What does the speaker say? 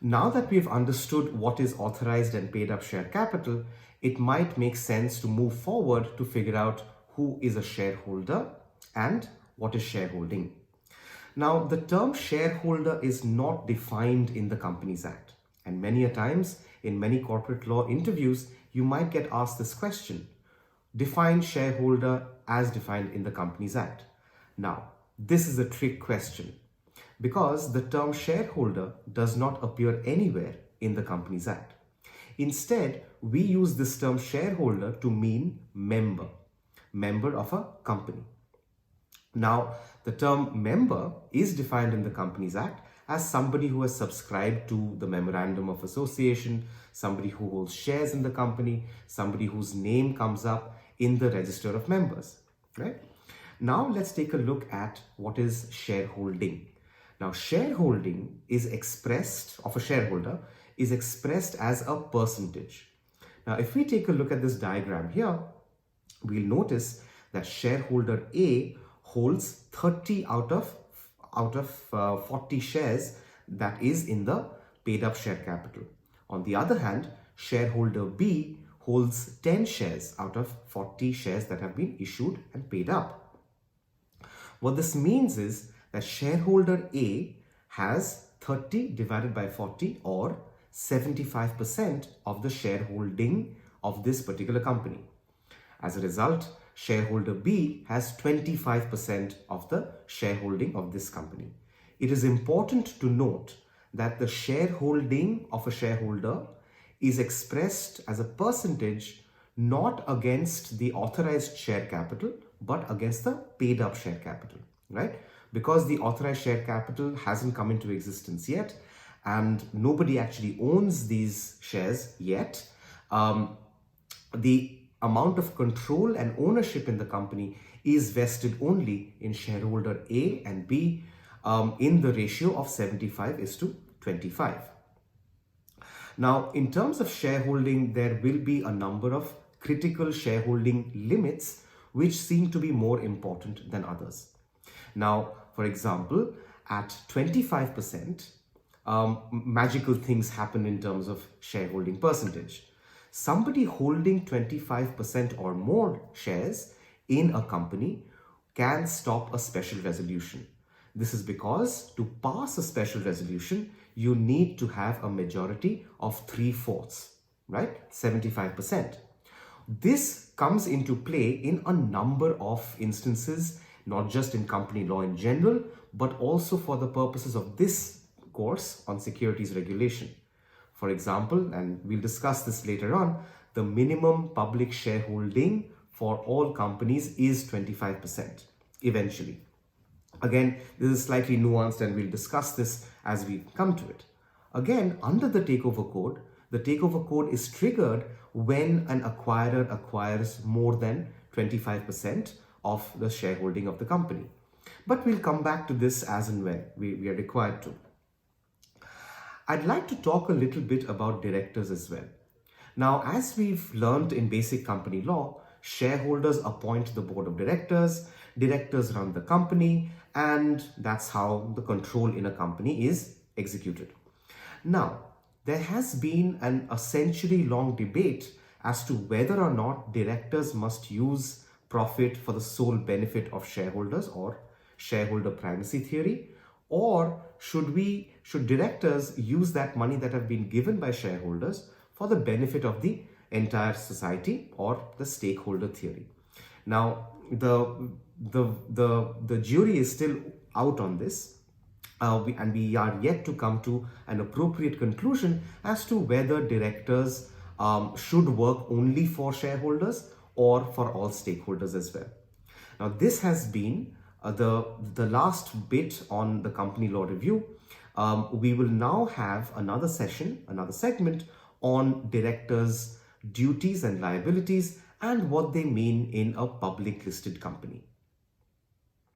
Now that we've understood what is authorized and paid up share capital, it might make sense to move forward to figure out who is a shareholder and what is shareholding. Now, the term shareholder is not defined in the Companies Act. And many a times in many corporate law interviews, you might get asked this question: define shareholder as defined in the Companies Act. Now, this is a trick question because the term shareholder does not appear anywhere in the Companies Act. Instead, we use this term shareholder to mean member of a company. Now, the term member is defined in the Companies Act as somebody who has subscribed to the Memorandum of Association, somebody who holds shares in the company, somebody whose name comes up in the register of members, right? Now, let's take a look at what is shareholding. Now, shareholding is expressed, of a shareholder, is expressed as a percentage. Now, if we take a look at this diagram here, we'll notice that shareholder A holds 30 out of 40 shares that is in the paid up share capital. On the other hand, shareholder B holds 10 shares out of 40 shares that have been issued and paid up. What this means is that shareholder A has 30 divided by 40 or 75% of the shareholding of this particular company. As a result, shareholder B has 25% of the shareholding of this company. It is important to note that the shareholding of a shareholder is expressed as a percentage not against the authorized share capital but against the paid up share capital, right? Because the authorized share capital hasn't come into existence yet and nobody actually owns these shares yet, the amount of control and ownership in the company is vested only in shareholder A and B in the ratio of 75:25. Now, in terms of shareholding, there will be a number of critical shareholding limits which seem to be more important than others. Now, for example, at 25%, magical things happen in terms of shareholding percentage. Somebody holding 25% or more shares in a company can stop a special resolution. This is because to pass a special resolution, you need to have a majority of 3/4, right? 75%. This comes into play in a number of instances, not just in company law in general, but also for the purposes of this course on securities regulation. For example, and we'll discuss this later on, the minimum public shareholding for all companies is 25% eventually. Again, this is slightly nuanced and we'll discuss this as we come to it. Again, under the takeover code is triggered when an acquirer acquires more than 25% of the shareholding of the company. But we'll come back to this as and when we are required to. I'd like to talk a little bit about directors as well. Now, as we've learned in basic company law, shareholders appoint the board of directors, directors run the company, and that's how the control in a company is executed. Now, there has been a century-long debate as to whether or not directors must use profit for the sole benefit of shareholders or shareholder primacy theory, or should directors use that money that have been given by shareholders for the benefit of the entire society or the stakeholder theory. Now, the jury is still out on this, and we are yet to come to an appropriate conclusion as to whether directors should work only for shareholders or for all stakeholders as well. Now, this has been the last bit on the company law review. We will now have another segment on directors' duties and liabilities and what they mean in a public listed company.